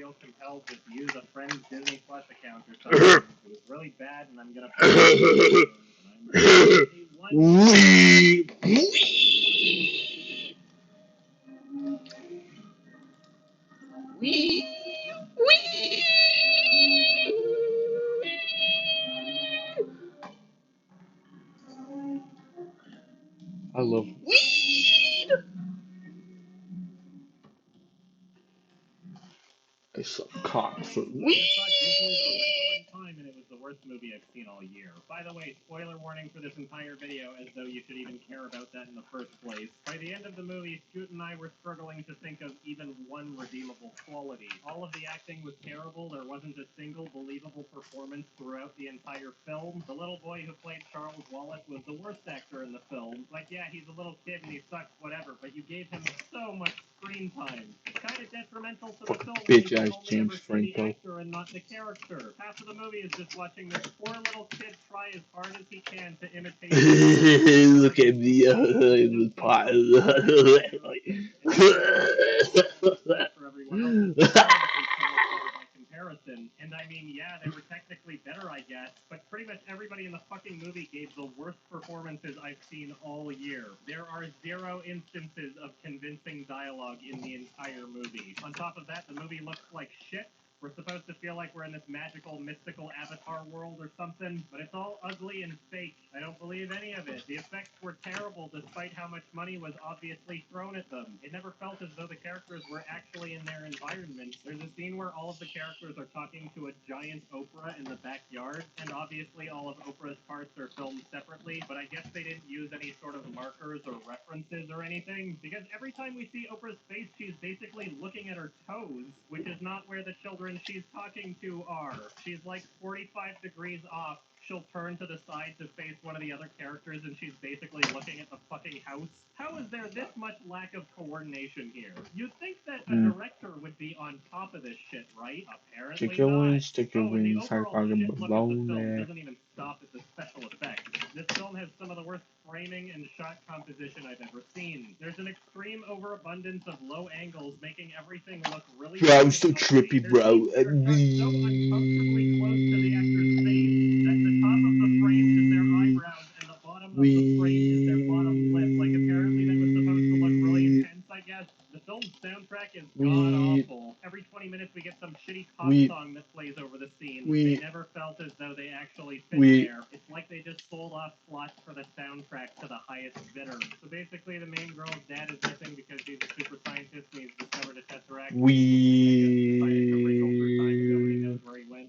feel compelled to use a friend's Disney Plus account or something. It was really bad, and I'm gonna put it I love it's a cock for time, and it was the worst movie I've seen all year. By the way, spoiler warning for this entire video, as though you should even care about that in the first place. By the end of the movie, Scoot and I were struggling to think of even one redeemable quality. All of the acting was terrible. There wasn't a single believable performance throughout the entire film. The little boy who played Charles Wallace was the worst actor in the film. Like, yeah, he's a little kid and he sucks, whatever, but you gave him so much screen time. It's kind of detrimental to the film when you bitch can ass only James ever see the Franco. actor and not the character. Half of the movie is just watching this poor little kid try as hard as he can to imitate. Look at me in the pot. For everyone else, by comparison. And I mean, yeah, they were technically better, I guess, but pretty much everybody in the fucking movie gave the worst performances I've seen all year. There are 0 instances of convincing dialogue in the entire movie. On top of that, the movie looks like shit. We're supposed to feel like we're in this magical, mystical Avatar world or something, but it's all ugly and fake. I don't believe any of it. The effects were terrible despite how much money was obviously thrown at them. It never felt as though the characters were actually in their environment. There's a scene where all of the characters are talking to a giant Oprah in the backyard, and obviously all of Oprah's parts are filmed separately, but I guess they didn't use any sort of markers or references or anything, because every time we see Oprah's face, she's basically looking at her toes, which is not where the children she's talking to are. She's like 45 degrees off. She'll turn to the side to face one of the other characters, and she's basically looking at the fucking house. How is there this much lack of coordination here? You'd think that a director would be on top of this shit, right? Apparently Chicken not. wings, chicken wings, high fucking bologna. Doesn't even stop at the special effects. This film has some of the worst framing and shot composition I've ever seen. There's an extreme overabundance of low angles, making everything look really. Bro, I'm so trippy, bro. The film's soundtrack is god awful. Every 20 minutes we get some shitty pop song that plays over the scene. They never felt as though they actually fit there. It's like they just sold off slots for the soundtrack to the highest bidder. So basically the main girl's dad is missing because he's a super scientist and he's discovered a tesseract.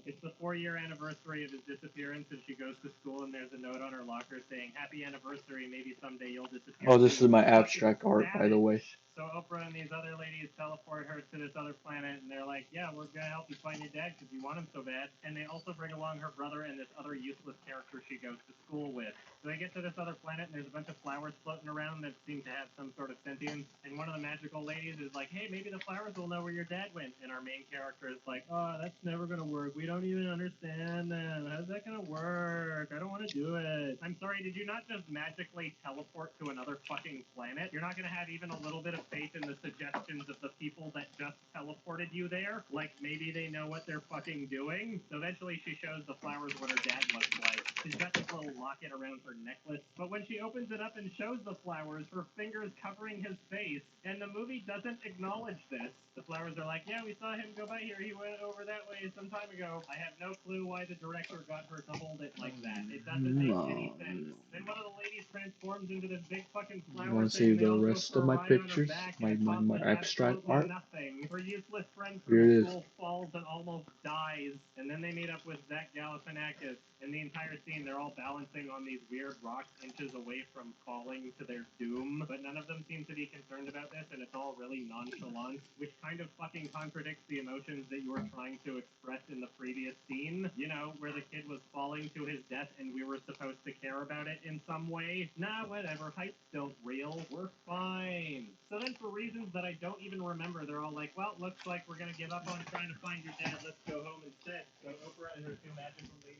It's the 4-year anniversary of his disappearance, and she goes to school, and there's a note on her locker saying, "Happy anniversary, maybe someday you'll disappear." Oh, this is my abstract art, by the way. So Oprah and these other ladies teleport her to this other planet, and they're like, "Yeah, we're gonna help you find your dad because you want him so bad." And they also bring along her brother and this other useless character she goes to school with. So they get to this other planet, and there's a bunch of flowers floating around that seem to have some sort of sentience. And one of the magical ladies is like, "Hey, maybe the flowers will know where your dad went." And our main character is like, "Oh, that's never gonna work. We don't even understand that. How's that gonna work? I don't want to do it." I'm sorry, did you not just magically teleport to another fucking planet? You're not gonna have even a little bit of faith in the suggestions of the people that just teleported you there? Like, maybe they know what they're fucking doing? So eventually she shows the flowers what her dad looks like. She's got this little locket around her necklace, but when she opens it up and shows the flowers, her finger's covering his face, and the movie doesn't acknowledge this. The flowers are like, "Yeah, we saw him go by here. He went over that way some time ago." I have no clue why the director got her to hold it like that. It doesn't make any sense. Then one of the ladies transforms into this big fucking flower. You want to see the rest of my pictures? My abstract art? Nothing. Her useless friend Here it from is. school falls and almost dies, and then they meet up with Zach Galifianakis. In the entire scene, they're all balancing on these weird rocks inches away from falling to their doom, but none of them seem to be concerned about this, and it's all really nonchalant, which kind of fucking contradicts the emotions that you were trying to express in the previous scene, you know, where the kid was falling to his death and we were supposed to care about it in some way. Nah, whatever, hype's still real, we're fine. So then for reasons that I don't even remember, they're all like, "Well, looks like we're gonna give up on trying to find your dad, let's go home instead." So Oprah and her 2 magical ladies.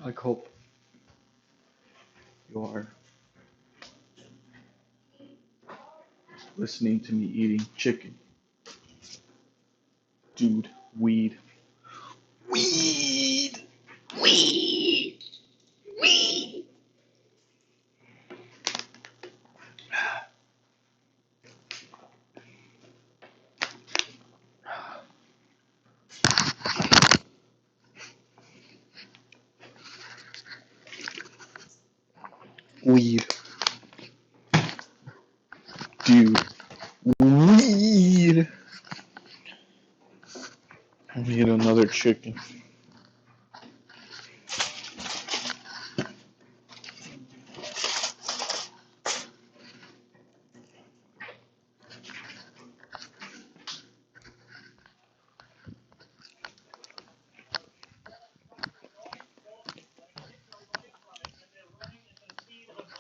I hope you are listening to me eating chicken. Dude, weed. Weed! Weed! Weed! Weed. Dude. Weed! Let me get another chicken.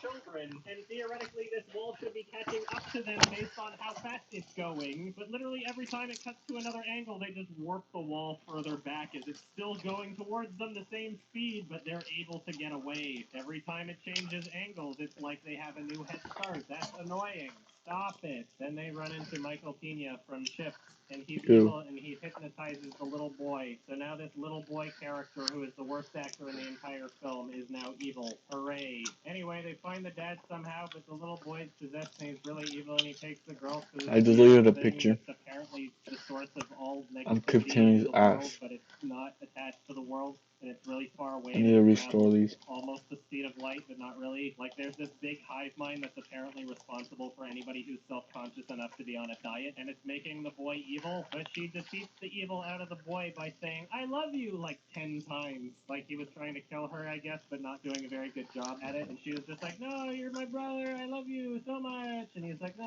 Children, and theoretically this wall should be catching up to them based on how fast it's going, but literally every time it cuts to another angle, they just warp the wall further back as it's still going towards them the same speed, but they're able to get away. Every time it changes angles, it's like they have a new head start. That's annoying. Stop it. Then they run into Michael Pena from Chips, and he's evil, and he hypnotizes the little boy. So now this little boy character, who is the worst actor in the entire film, is now evil. Hooray. Anyway, they find the dad somehow, but the little boy's possessed and he's really evil, and he takes the girl to I deleted a thing picture. that's apparently the source of all I'm negativity kicking in his the world, ass. but it's not attached to the world, and it's really far away. I need to restore these. Almost the speed of light, but not really. Like, there's this big hive mind that's apparently responsible for anybody who's self-conscious enough to be on a diet, and it's making the boy evil, but she defeats the evil out of the boy by saying, "I love you," like 10 times. Like, he was trying to kill her, I guess, but not doing a very good job at it, and she was just like, "No, you're my brother, I love you so much," and he's like, "No,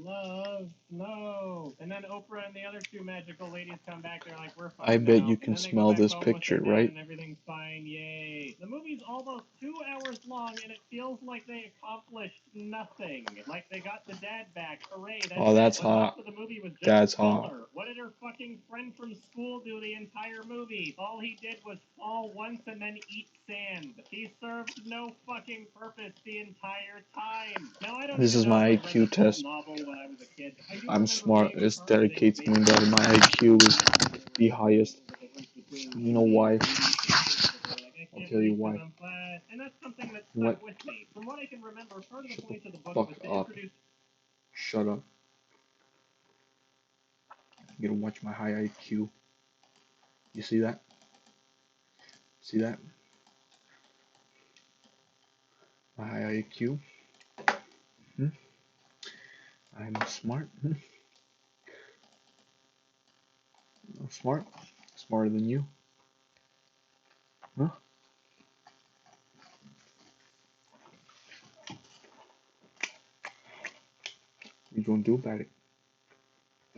love, no." And then Oprah and the other two magical ladies come back, they're like, "We're fine I bet now." you And can then they go smell back this home with picture, their dad, right? and everything's fine, yay. The movie's almost 2 hours long, and it feels like they accomplished nothing. Like, they got the dad back, hooray. Oh, that's it. hot. The movie was just That's filler. hot. What did her fucking friend from school do the entire movie? All he did was fall once and then eat sand. He served no fucking purpose the entire time. Now, I don't This even is know my if I read IQ this whole test. novel when I was a kid. I do I'm remember smart. reading the This part where they dedicates me that basically my IQ is the highest. the difference between You know why? I I'll can't tell you read 'cause why. I'm flat. And that's something that What? stuck with me. From what I can remember, part of the Shut the point of the book fuck was to up. introduce. Shut up. You gotta watch my high IQ. You see that? See that? My high IQ. Hmm? I'm smart. Hmm? I'm smart. Smarter than you. Huh? What you gonna do about it?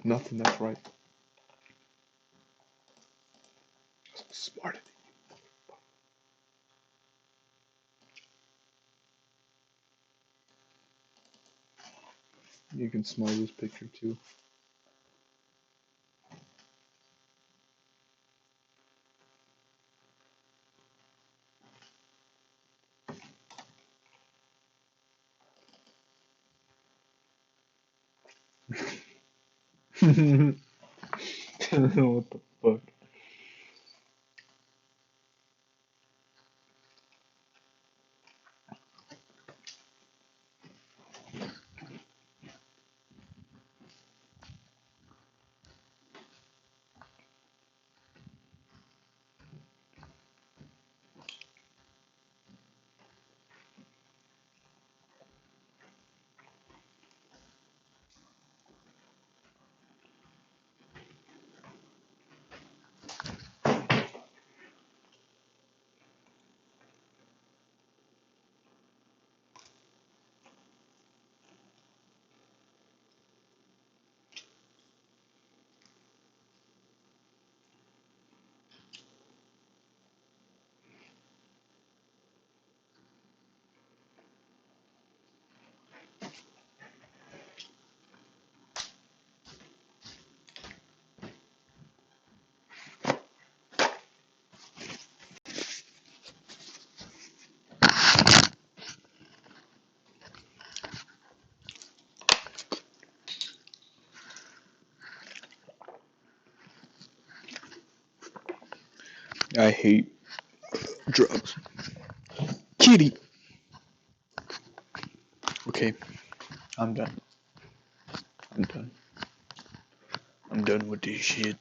Nothing, that's right. Smarter than you. You can smell this picture too. What the fuck? I hate drugs. Kitty! Okay, I'm done. I'm done. I'm done with this shit.